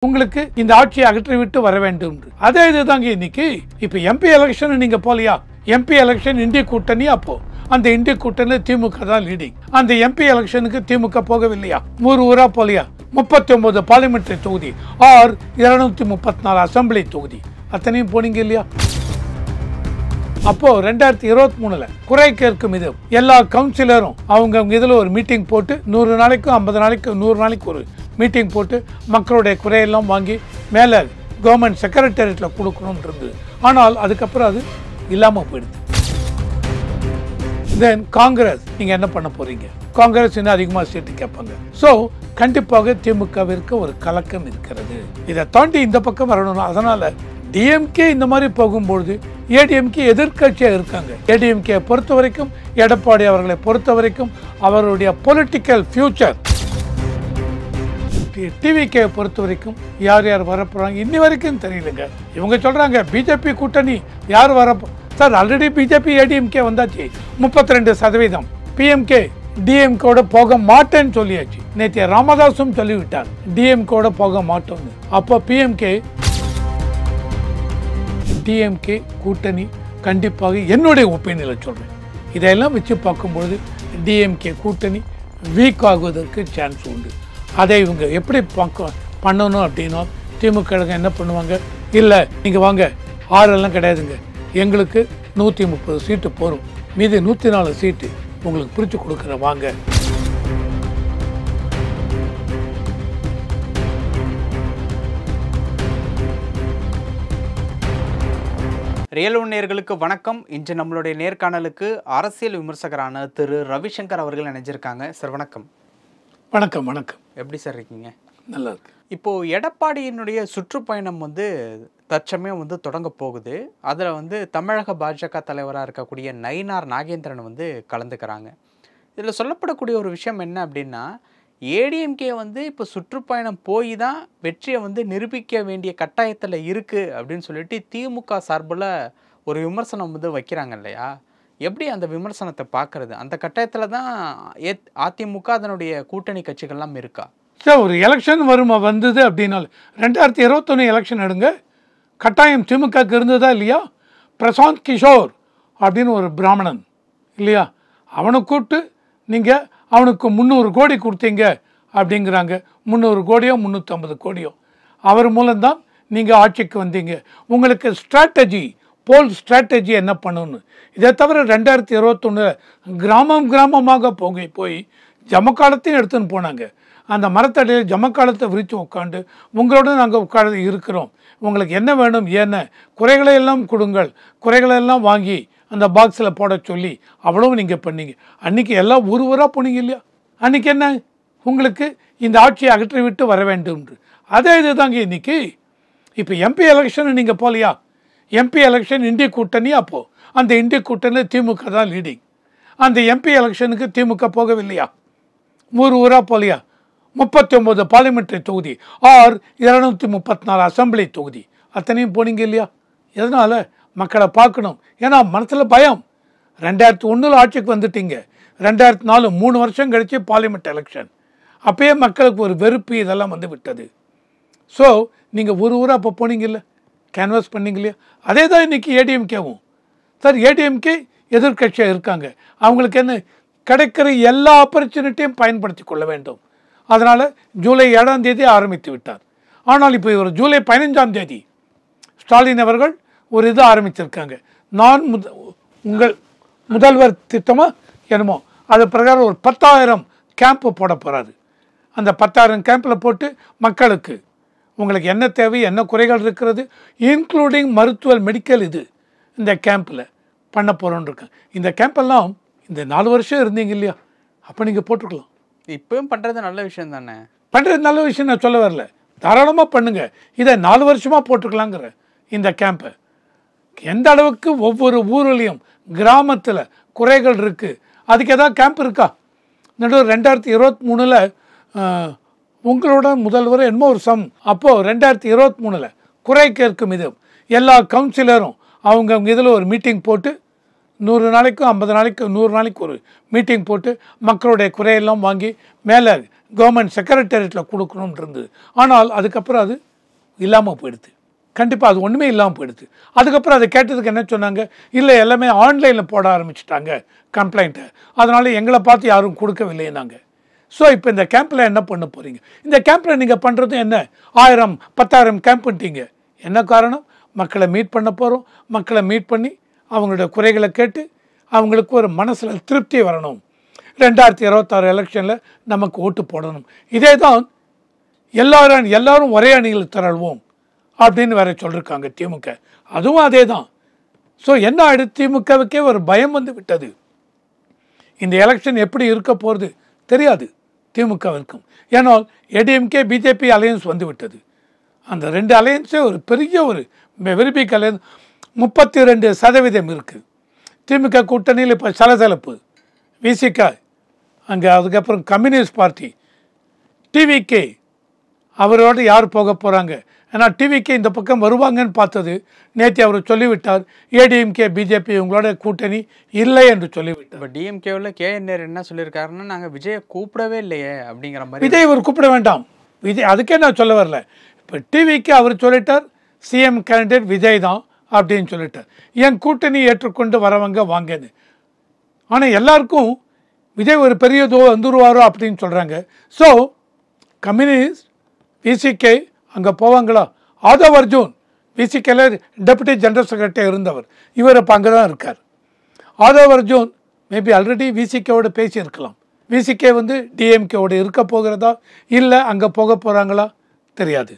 உங்களுக்கு இந்த ஆட்சியை அகற்றிவிட்டு வர வேண்டும். அதே இதுதாங்க இன்னைக்கு. இப்ப எம்பி எலெக்ஷன் நீங்க போலியா? எம்பி எலெக்ஷன் இந்திய கூட்டணி. அப்போ அந்த இந்திய கூட்டணி திமுக தான் லீடிங். அந்த எம்பி எலெக்ஷனுக்கு திமுக போகவில்லையா? ஊரா போலியா? 39 பார்லிமெண்டரி தொகுதி ஆர் 234 அசம்பிளி தொகுதி அத்தனையும் போனீங்க இல்லையா? அப்போ 2023 குறை கேட்கும் இது எல்லா கவுன்சிலரும் அவங்க இதுல ஒரு மீட்டிங் போட்டு 100 நாளைக்கு 50 நாளைக்கு 100 நாளைக்கு ஒரு மீட்டிங் போட்டு மக்களுடைய குறையெல்லாம் வாங்கி மேல கவர்மெண்ட் செக்ரட்டரியேட்ல கொடுக்கணும் இருந்தது. ஆனால் அதுக்கப்புறம் அது இல்லாம போயிடுது. தென் காங்கிரஸ் நீங்க என்ன பண்ண போறீங்க? காங்கிரஸ் இன்னும் அதிகமாக சீட்டு கேட்பாங்க. ஸோ கண்டிப்பாக திமுகவிற்கு ஒரு கலக்கம் இருக்கிறது. இதை தாண்டி இந்த பக்கம் வரணும். அதனால டிஎம்கே இந்த மாதிரி போகும்பொழுது ஏடிஎம்கே எதிர்கட்சியாக இருக்காங்க. ஏடிஎம்கே பொறுத்த வரைக்கும், எடப்பாடி அவர்களை பொறுத்த வரைக்கும் அவருடைய பொலிட்டிக்கல் ஃபியூச்சர், டிவிகே பொறுத்த வரைக்கும் யார் யார் வரப்போறாங்க இன்னி வரைக்கும் தெரியலங்க. இவங்க சொல்றாங்க பிஜேபி கூட்டணி யார் வரப்போ. சார் ஆல்ரெடி பிஜேபி ஏடிஎம்கே வந்தாச்சு 32%. பிஎம்கே டிஎம்கேட போக மாட்டேன்னு சொல்லியாச்சு. நேற்று ராமதாசும் சொல்லிவிட்டார் டிஎம்கேட போக மாட்டோம்னு. அப்போ பிஎம்கே டிஎம்கே கூட்டணி கண்டிப்பாக என்னுடைய ஒப்பீனியன்ல சொல்றேன். இதையெல்லாம் வச்சு பார்க்கும்பொழுது டிஎம்கே கூட்டணி வீக் ஆகுவதற்கு சான்ஸ் உண்டு. அதை இவங்க எப்படி பண்ணணும் அப்படின்னா திமுக என்ன பண்ணுவாங்க, இல்லை நீங்கள் வாங்க 6 எல்லாம் கிடையாதுங்க, எங்களுக்கு 130 சீட்டு போகும், மீதி 104 சீட்டு உங்களுக்கு பிரித்து கொடுக்குற வாங்க. ரியல் ஒன் நேயர்களுக்கு வணக்கம். இன்று நம்மளுடைய நேர்காணலுக்கு அரசியல் விமர்சகரான திரு ரவிசங்கர் அவர்கள் இணைஞ்சிருக்காங்க. சார் வணக்கம். வணக்கம். வணக்கம். எப்படி சார் இருக்கீங்க? நல்லா இருக்கு. இப்போ எடப்பாடியினுடைய சுற்றுப்பயணம் தற்சமயம் தொடங்க போகுது. அதில் தமிழக பாஜக தலைவராக இருக்கக்கூடிய நயினார் நாகேந்திரன் கலந்துக்கிறாங்க. இதில் சொல்லப்படக்கூடிய ஒரு விஷயம் என்ன அப்படின்னா, ஏடிஎம்கே இப்போ சுற்றுப்பயணம் போய் தான் வெற்றியை நிரூபிக்க வேண்டிய கட்டாயத்தில் இருக்குது அப்படின்னு சொல்லிட்டு திமுக சார்பில் ஒரு விமர்சனம் வைக்கிறாங்க இல்லையா? எப்படி அந்த விமர்சனத்தை பார்க்கறது? அந்த கட்டாயத்தில் தான் அதிமுக அதனுடைய கூட்டணி கட்சிகள்லாம் இருக்கா? சார் ஒரு எலெக்ஷன் வந்தது அப்படின்னாலும் 2021 எலெக்ஷன் எடுங்க, கட்டாயம் திமுக இருந்ததா இல்லையா? பிரசாந்த் கிஷோர் அப்படின்னு ஒரு பிராமணன் இல்லையா, அவனை கூப்பிட்டு நீங்கள் அவனுக்கு 300 கோடி கொடுத்தீங்க அப்படிங்கிறாங்க. 300 கோடியோ 350 கோடியோ அவர் மூலம்தான் நீங்கள் ஆட்சிக்கு வந்தீங்க. உங்களுக்கு ஸ்ட்ராட்டஜி, போல் ஸ்ட்ராட்டஜி என்ன பண்ணணும்னு. இதை தவிர 2021 கிராமமாக போய் ஜமக்காலத்தையும் எடுத்துன்னு போனாங்க. அந்த மரத்தடியில் ஜமக்காலத்தை விரித்து உட்காந்து உங்களோட நாங்கள் உட்காந்து இருக்கிறோம், உங்களுக்கு என்ன வேணும், என்ன குறைகளை எல்லாம் கொடுங்கள், குறைகளை எல்லாம் வாங்கி அந்த பாக்ஸில் போட சொல்லி அவ்வளவு நீங்கள் பண்ணீங்க. அன்றைக்கி எல்லாம் ஊராக போனீங்க இல்லையா? அன்றைக்கி என்ன உங்களுக்கு இந்த ஆட்சியை அகற்றி விட்டு வர வேண்டும். அதே இதுதாங்க இன்னைக்கு. இப்போ எம்பி எலெக்ஷன் நீங்கள் போலியா? எம்பி எலெக்ஷன் இந்திய கூட்டணி. அப்போது அந்த இந்திய கூட்டணியில் திமுக தான் லீடிங். அந்த எம்பி எலெக்ஷனுக்கு திமுக போகவில்லையா? ஊரா போலியா? 39 பார்லிமெண்டரி தொகுதி ஆர் 234 அசம்பிளி தொகுதி அத்தனையும் போனீங்க இல்லையா? எதனால்? மக்களை பார்க்கணும். ஏன்னா மனசில் பயம். 2001 ஆட்சிக்கு வந்துட்டீங்க, 2004 3 வருஷம் கழிச்சு பார்லிமெண்ட் எலெக்ஷன். அப்பயே மக்களுக்கு ஒரு வெறுப்பு இதெல்லாம் விட்டது. ஸோ நீங்கள் ஊராக அப்போ போனீங்கல்ல, கேன்வாஸ் பண்ணீங்க இல்லையா? அதே தான் இன்றைக்கி ஏடிஎம்கேவும். சார் ஏடிஎம்கே எதிர்கட்சியாக இருக்காங்க, அவங்களுக்கு என்ன கிடைக்கிற எல்லா ஆப்பர்ச்சுனிட்டியும் பயன்படுத்தி கொள்ள வேண்டும். அதனால் ஜூலை 7ஆம் தேதி ஆரம்பித்து விட்டார். ஆனால் இப்போ ஒரு ஜூலை 15ஆம் தேதி ஸ்டாலின் அவர்கள் ஒரு இது ஆரம்பிச்சிருக்காங்க. உங்கள் முதல்வர் திட்டமாக என்னமோ அது பிரகாரம் ஒரு 10,000 கேம்ப்பு போட போகிறாரு. அந்த 10,000 கேம்பில் போட்டு மக்களுக்கு உங்களுக்கு என்ன தேவை, என்ன குறைகள் இருக்கிறது, இன்க்ளூடிங் மருத்துவ மெடிக்கல் இது இந்த கேம்பில் பண்ண போகிறோன்னு இருக்கேன். இந்த கேம்பெல்லாம் இந்த 4 வருஷம் இருந்தீங்க இல்லையா, அப்போ நீங்கள் போட்டுக்கலாம். இப்பவும் பண்ணுறது நல்ல விஷயம் தானே? பண்ணுறது நல்ல விஷயம் நான் சொல்ல வரல, தாராளமாக பண்ணுங்கள். இதை 4 வருஷமாக போட்டுக்கலாங்கிற இந்த கேம்பை. எந்த அளவுக்கு ஒவ்வொரு ஊர்லேயும் கிராமத்தில் குறைகள் இருக்குது, அதுக்கு ஏதாவது கேம்ப் இருக்கா? நடுவர் 2023 உங்களோட முதல்வர் என்னமோ ஒரு அப்போது 2023 குறை கேட்கும் இது எல்லா கவுன்சிலரும் அவங்க இதில் ஒரு மீட்டிங் போட்டு 100 நாளைக்கு 50 நாளைக்கு 100 நாளைக்கு ஒரு மீட்டிங் போட்டு மக்களுடைய குறையெல்லாம் வாங்கி மேலே கவர்மெண்ட் செக்ரட்டரியேட்டில் கொடுக்கணும்னு இருந்தது. ஆனால் அதுக்கப்புறம் அது இல்லாமல் போயிடுது. கண்டிப்பாக அது ஒன்றுமே இல்லாமல் போயிடுது. அதுக்கப்புறம் அதை கேட்டதுக்கு என்ன சொன்னாங்க, இல்லை எல்லாமே ஆன்லைனில் போட ஆரம்பிச்சிட்டாங்க கம்ப்ளைண்ட்டை, அதனால் எங்களை பார்த்து யாரும் கொடுக்கவில்லைன்னாங்க. ஸோ இப்போ இந்த கேம்பில் என்ன பண்ண போகிறீங்க? இந்த கேம்பில் நீங்கள் பண்ணுறது என்ன, 1000 10,000 கேம்புன்ட்டீங்க. என்ன காரணம்? மக்களை மீட் பண்ண போகிறோம். மக்களை மீட் பண்ணி அவங்களோட குறைகளை கேட்டு அவங்களுக்கு ஒரு மனசில் திருப்தி வரணும். 2026 எலெக்ஷனில் நமக்கு ஓட்டு போடணும். இதே தான் எல்லாரும் ஒரே அணியில் திரள்வோம் அப்படின்னு வேற சொல்லியிருக்காங்க திமுக. அதுவும் அதே தான். ஸோ என்ன ஆயிடுச்சு, திமுகவுக்கே ஒரு பயம் வந்து விட்டது. இந்த எலெக்ஷன் எப்படி இருக்க போகிறது தெரியாது திமுகவிற்கும். ஏன்னால் ஏடிஎம்கே பிஜேபி அலையன்ஸ் வந்து விட்டது. அந்த 2 அலையன்ஸே ஒரு பெரிய ஒரு வெரி பிக் அலையன்ஸ். 32% இருக்குது. திமுக கூட்டணியில் இப்போ சலசலப்பு. விசிக அங்கே, அதுக்கப்புறம் கம்யூனிஸ்ட் பார்ட்டி, டிவிகே அவரோடு யார் போக போகிறாங்க? ஏன்னா டிவிகே இந்த பக்கம் வருவாங்கன்னு பார்த்தது. நேற்று அவர் சொல்லிவிட்டார், ஏடிஎம்கே பிஜேபி உங்களோட கூட்டணி இல்லை என்று சொல்லிவிட்டார். இப்போ டிஎம்கேவில் கேஎன்ஆர் என்ன சொல்லியிருக்காருன்னா, நாங்கள் விஜயை கூப்பிடவே இல்லையே அப்படிங்கிற மாதிரி. விஜய் இவர் கூப்பிட வேண்டாம். விஜய் அதுக்கே நான் சொல்ல வரல. இப்போ டிவிக்கு அவர் சொல்லிட்டார், சிஎம் கேண்டிடேட் விஜய் தான் அப்படின்னு சொல்லிட்டார். என் கூட்டணி ஏற்றுக்கொண்டு வரவங்க வாங்கன்னு. ஆனால் எல்லாருக்கும் விஜய் ஒரு பெரிய வந்துருவாரோ அப்படின்னு சொல்கிறாங்க. ஸோ கம்யூனிஸ்ட் விசிகே அங்கே போவாங்களா? ஆதவ் அர்ஜுன் விசிகேல டெபுட்டி ஜெனரல் செக்ரட்டரி இருந்தவர், இவர் இப்போ அங்கே தான் இருக்கார். ஆதவ் அர்ஜுன் மேபி ஆல்ரெடி விசிகேவோட பேசியிருக்கலாம். விசிகே வந்து டிஎம்கேவோட இருக்க போகிறதா இல்லை அங்கே போக போகிறாங்களா தெரியாது.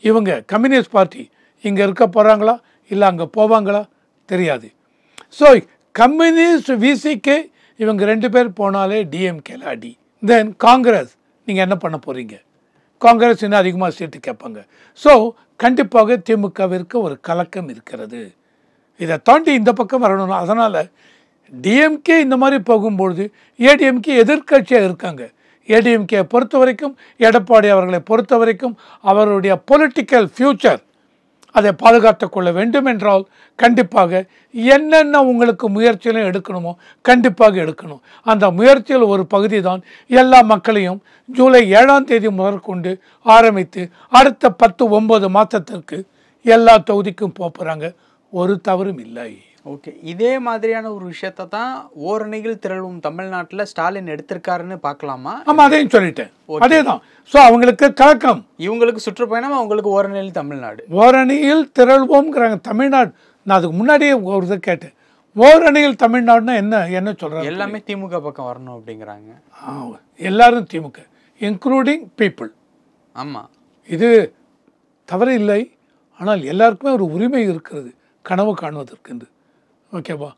இவங்க கம்யூனிஸ்ட் பார்ட்டி இங்கே இருக்க போகிறாங்களா இல்லை அங்கே போவாங்களா தெரியாது. ஸோ கம்யூனிஸ்ட் விசிகே இவங்க 2 பேர் போனாலே டிஎம்கேல அடி. தென் காங்கிரஸ் நீங்கள் என்ன பண்ண போகிறீங்க? காங்கிரஸ் இன்னும் அதிகமாக சீட்டு கேட்பாங்க. ஸோ கண்டிப்பாக திமுகவிற்கு ஒரு கலக்கம் இருக்கிறது. இதை தாண்டி இந்த பக்கம் வரணும். அதனால் டிஎம்கே இந்த மாதிரி போகும்பொழுது ஏடிஎம்கே எதிர்க்கட்சியாக இருக்காங்க. ஏடிஎம்கே பொறுத்த வரைக்கும், எடப்பாடி அவர்களை பொறுத்த வரைக்கும் அவருடைய பொலிட்டிக்கல் ஃப்யூச்சர் அதை பாதுகாத்து கொள்ள வேண்டும் என்றால் கண்டிப்பாக என்னென்ன உங்களுக்கு முயற்சியிலும் எடுக்கணுமோ கண்டிப்பாக எடுக்கணும். அந்த முயற்சியில் ஒரு பகுதி தான் எல்லா மக்களையும் ஜூலை 7ஆம் தேதி முதற்கொண்டு ஆரம்பித்து அடுத்த 10-9 மாதத்திற்கு எல்லா தொகுதிக்கும் போகிறாங்க. ஒரு தவறும் இல்லை. ஓகே, இதே மாதிரியான ஒரு விஷயத்தை தான் ஓரணியில் திரளும் தமிழ்நாட்டில் ஸ்டாலின் எடுத்திருக்காருன்னு பார்க்கலாமா? ஆமாம், அதையும் சொல்லிட்டேன். அதே தான். ஸோ அவங்களுக்கு கலக்கம், இவங்களுக்கு சுற்றுப்பயணம், அவங்களுக்கு ஓரணியில் தமிழ்நாடு. ஓரணியில் திரள்வோம்ங்கிறாங்க தமிழ்நாடு. நான் அதுக்கு முன்னாடியே ஒரு இதை கேட்டேன், ஓரணியில் தமிழ்நாடுனா என்ன சொல்கிறாங்க? எல்லாமே திமுக பக்கம் வரணும் அப்படிங்கிறாங்க. எல்லாரும் திமுக இன்க்ளூடிங் பீப்புள். ஆமாம், இது தவறு இல்லை. ஆனால் எல்லாருக்குமே ஒரு உரிமை இருக்கிறது கனவு காணுவதற்கு. ஓகேவா?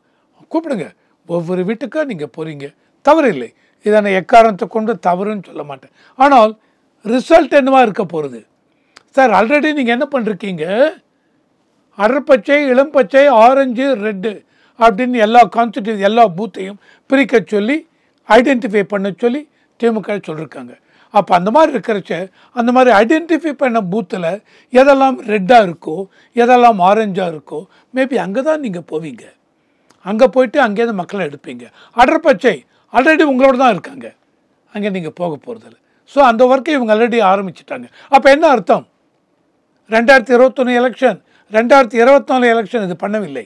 கூப்பிடுங்க, ஒவ்வொரு வீட்டுக்காக நீங்கள் போகிறீங்க, தவறு இல்லை. இதை நான் எக்காரணத்தை கொண்டு தவறுன்னு சொல்ல மாட்டேன். ஆனால் ரிசல்ட் என்னவா இருக்க போகிறது? சார் ஆல்ரெடி நீங்கள் என்ன பண்ணிருக்கீங்க, அடர்பச்சை, இளம்பச்சை, ஆரஞ்சு, ரெட்டு அப்படின்னு எல்லா கான்ஸ்டிடியூஷன் எல்லா பூத்தையும் பிரிக்க சொல்லி ஐடென்டிஃபை பண்ண சொல்லி திமுக சொல்லியிருக்காங்க. அப்போ அந்த மாதிரி இருக்கிறச்ச அந்த மாதிரி ஐடென்டிஃபை பண்ண பூத்தில் எதெல்லாம் ரெட்டாக இருக்கோ, எதெல்லாம் ஆரஞ்சாக இருக்கோ, மேபி அங்கே தான் நீங்கள் போவீங்க. அங்கே போயிட்டு அங்கேருந்து மக்களை எடுப்பீங்க. அடர்பச்சை ஆல்ரெடி உங்களோட தான் இருக்காங்க, அங்கே நீங்கள் போக போகிறதில்ல. ஸோ அந்த ஒர்க்கை இவங்க ஆல்ரெடி ஆரம்பிச்சிட்டாங்க. அப்போ என்ன அர்த்தம்? 2021 எலெக்ஷன், 2024 எலெக்ஷன் இது பண்ணவில்லை,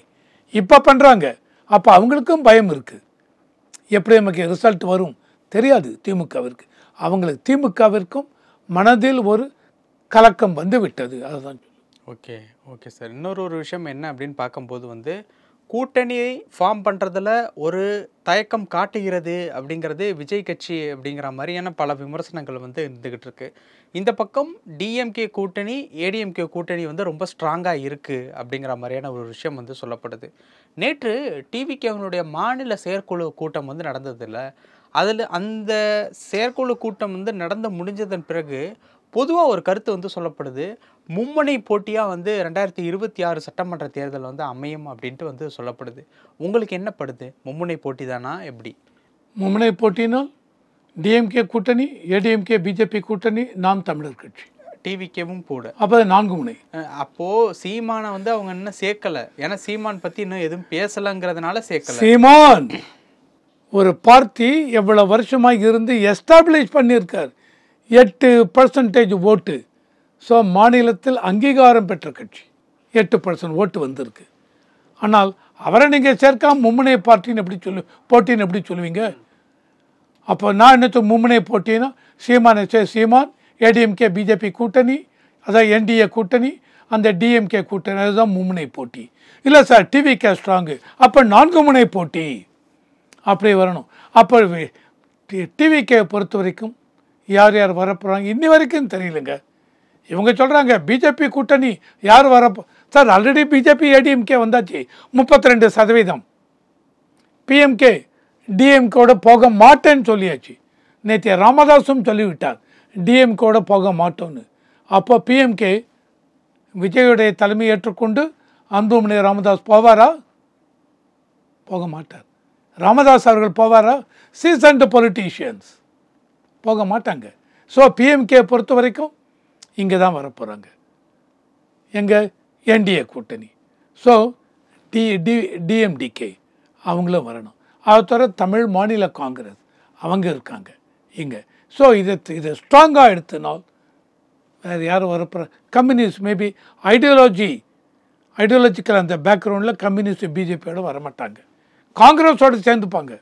இப்போ பண்ணுறாங்க. அப்போ அவங்களுக்கும் பயம் இருக்குது. எப்படி நமக்கு ரிசல்ட் வரும் தெரியாது திமுகவிற்கு. அவங்களுக்கு திமுகவிற்கும் மனதில் ஒரு கலக்கம் வந்து விட்டது. அதுதான். Okay okay sir. இன்னொரு விஷயம் என்ன அப்படின்னு பார்க்கும்போது கூட்டணியை ஃபார்ம் பண்ணுறதுல ஒரு தயக்கம் காட்டுகிறது அப்படிங்கிறது விஜய் கட்சி அப்படிங்கிற மாதிரியான பல விமர்சனங்கள் இருந்துக்கிட்டு இருக்கு. இந்த பக்கம் டிஎம்கே கூட்டணி, ஏடிஎம்கே கூட்டணி ரொம்ப ஸ்ட்ராங்காக இருக்குது அப்படிங்கிற மாதிரியான ஒரு விஷயம் சொல்லப்படுது. நேற்று டிவிகேவனுடைய மாநில செயற்குழு கூட்டம் நடந்ததில்ல. அதில் அந்த செயற்குழு கூட்டம் நடந்து முடிஞ்சதன் பிறகு பொதுவாக ஒரு கருத்து சொல்லப்படுது, மும்முனை போட்டியாக 2026 சட்டமன்ற தேர்தல் அமையும் அப்படின்ட்டு சொல்லப்படுது. உங்களுக்கு என்ன படுது? மும்முனை போட்டி தானா எப்படி? மும்முனை போட்டினால் டிஎம்கே கூட்டணி, ஏடிஎம்கே பிஜேபி கூட்டணி, நாம் தமிழர் கட்சி, டிவிகேவும் கூட. அப்போ 4 முனை. அப்போது சீமானை அவங்க இன்னும் சேர்க்கலை. ஏன்னா சீமான் பற்றி இன்னும் எதுவும் பேசலைங்கிறதுனால சேர்க்கலை. சீமான் ஒரு பார்ட்டி எவ்வளோ வருஷமாக இருந்து எஸ்டாப்ளிஷ் பண்ணியிருக்கார். 8% ஓட்டு. ஸோ மாநிலத்தில் அங்கீகாரம் பெற்ற கட்சி 8% ஓட்டு வந்திருக்கு. ஆனால் அவரை நீங்கள் சேர்க்காம மும்முனை பார்ட்டின்னு போட்டின்னு எப்படி சொல்லுவீங்க? அப்போ நான் என்னத்து மும்முனை போட்டின்னா சீமான் ஏடிஎம்கே பிஜேபி கூட்டணி, அதான் என்டிஏ கூட்டணி, அந்த டிஎம்கே கூட்டணி, அதுதான் மும்முனை போட்டி. இல்லை சார் டிவிகே ஸ்ட்ராங்கு, அப்போ 4 முனை போட்டி அப்படி வரணும். அப்போ டிவிகே பொறுத்த வரைக்கும் யார் யார் வரப்போகிறாங்க இன்னி வரைக்கும் தெரியலங்க. இவங்க சொல்கிறாங்க பிஜேபி கூட்டணி யார் வரப்போ. சார் ஆல்ரெடி பிஜேபி ஏடிஎம்கே வந்தாச்சு 32%. பிஎம்கே டிஎம்கேவோட போக மாட்டேன்னு சொல்லியாச்சு. நேற்று ராமதாஸும் சொல்லிவிட்டார் டிஎம்கேவோட போக மாட்டோன்னு. அப்போ பிஎம்கே விஜயுடைய தலைமை ஏற்றுக்கொண்டு அன்புமணி ராமதாஸ் போவாரா? போக மாட்டார். ராமதாஸ் அவர்கள் போவாரா? சீசன்டு பொலிட்டீஷியன்ஸ் போக மாட்டாங்க. ஸோ பிஎம்கே பொறுத்த வரைக்கும் இங்கே தான் வரப்போகிறாங்க. எங்கள் என்டிஏ கூட்டணி. ஸோ டிஎம்டிகே அவங்களும் வரணும். அதை தவிர தமிழ் மாநில காங்கிரஸ் அவங்க இருக்காங்க இங்கே. ஸோ இதை ஸ்ட்ராங்காக எடுத்தனால் வேறு யாரும் வரப்போகிற கம்யூனிஸ்ட் மேபி ஐடியாலஜிக்கல் அந்த பேக்ரவுண்டில் கம்யூனிஸ்ட் பிஜேபியோட வரமாட்டாங்க. காங்கிரஸோடு சேர்ந்துப்பாங்க,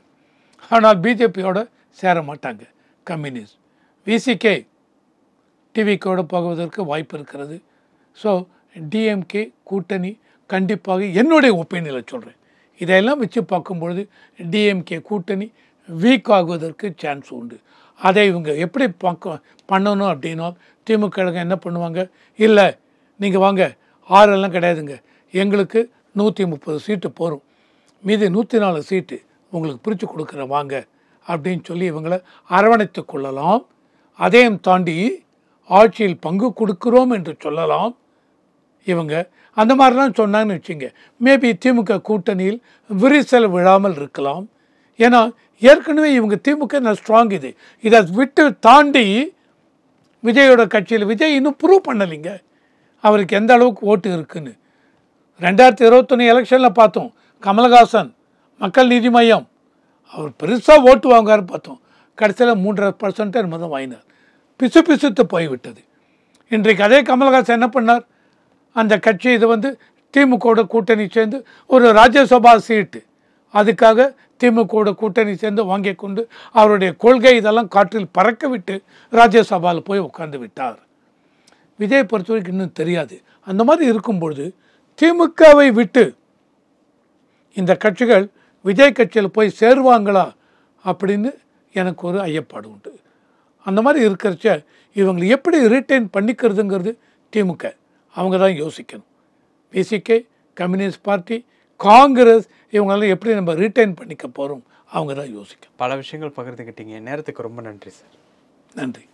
ஆனால் பிஜேபியோட சேர மாட்டாங்க கம்யூனிஸ்ட். விசிகே டிவிக்கோடு போகுவதற்கு வாய்ப்பு இருக்கிறது. ஸோ டிஎம்கே கூட்டணி கண்டிப்பாக என்னுடைய ஒப்பீனியனில் சொல்கிறேன். இதையெல்லாம் வச்சு பார்க்கும்பொழுது டிஎம்கே கூட்டணி வீக் ஆகுவதற்கு சான்ஸ் உண்டு. அதை இவங்க எப்படி பண்ணணும் அப்படின்னா திமுக என்ன பண்ணுவாங்க, இல்லை நீங்கள் வாங்க 6 எல்லாம் கிடையாதுங்க, எங்களுக்கு 130 சீட்டு போகும், மீதி 104 சீட்டு உங்களுக்கு பிரித்து கொடுக்குற வாங்க அப்படின்னு சொல்லி இவங்களை அரவணைத்து கொள்ளலாம். அதையும் தாண்டி ஆட்சியில் பங்கு கொடுக்குறோம் என்று சொல்லலாம். இவங்க அந்த மாதிரிலாம் சொன்னாங்கன்னு வச்சுங்க, மேபி திமுக கூட்டணியில் விரிசல் விழாமல் இருக்கலாம். ஏன்னா ஏற்கனவே இவங்க திமுக ஸ்ட்ராங். இதை விட்டு தாண்டி விஜயோட கட்சியில் விஜய் இன்னும் ப்ரூவ் பண்ணலைங்க அவருக்கு எந்த அளவுக்கு ஓட்டு இருக்குன்னு. 2021 எலெக்ஷனில் பார்த்தோம், கமலஹாசன் மக்கள் நீதி மையம் அவர் பெருசாக ஓட்டு வாங்குவார் பார்த்தோம். கடைசியில் 3.5% என்னமோ தான் வாங்கினார். பிசுத்து போய்விட்டது. இன்றைக்கு அதே கமலஹாசன் என்ன பண்ணார், அந்த கட்சி திமுகவோட கூட்டணி சேர்ந்து ஒரு ராஜ்யசபா சீட்டு அதுக்காக திமுகவோட கூட்டணி சேர்ந்து வாங்கி கொண்டு அவருடைய கொள்கை இதெல்லாம் காற்றில் பறக்க விட்டு ராஜ்யசபாவில் போய் உட்கார்ந்து விட்டார். விஜய் பொறுத்த வரைக்கும் இன்னும் தெரியாது. அந்த மாதிரி இருக்கும்பொழுது திமுகவை விட்டு இந்த கட்சிகள் விஜய் கட்சியில் போய் சேருவாங்களா அப்படின்னு எனக்கு ஒரு ஐயப்பாடு உண்டு. அந்த மாதிரி இருக்கிறச்ச இவங்களை எப்படி ரீட்டைன் பண்ணிக்கிறதுங்கிறது திமுக அவங்க தான் யோசிக்கணும். விசிகே, கம்யூனிஸ்ட் பார்ட்டி, காங்கிரஸ் இவங்களாம் எப்படி நம்ம ரீட்டைன் பண்ணிக்க போகிறோம் அவங்க தான் யோசிக்கணும். பல விஷயங்கள் பகிர்ந்துக்கிட்டீங்க. நேரத்துக்கு ரொம்ப நன்றி சார். நன்றி.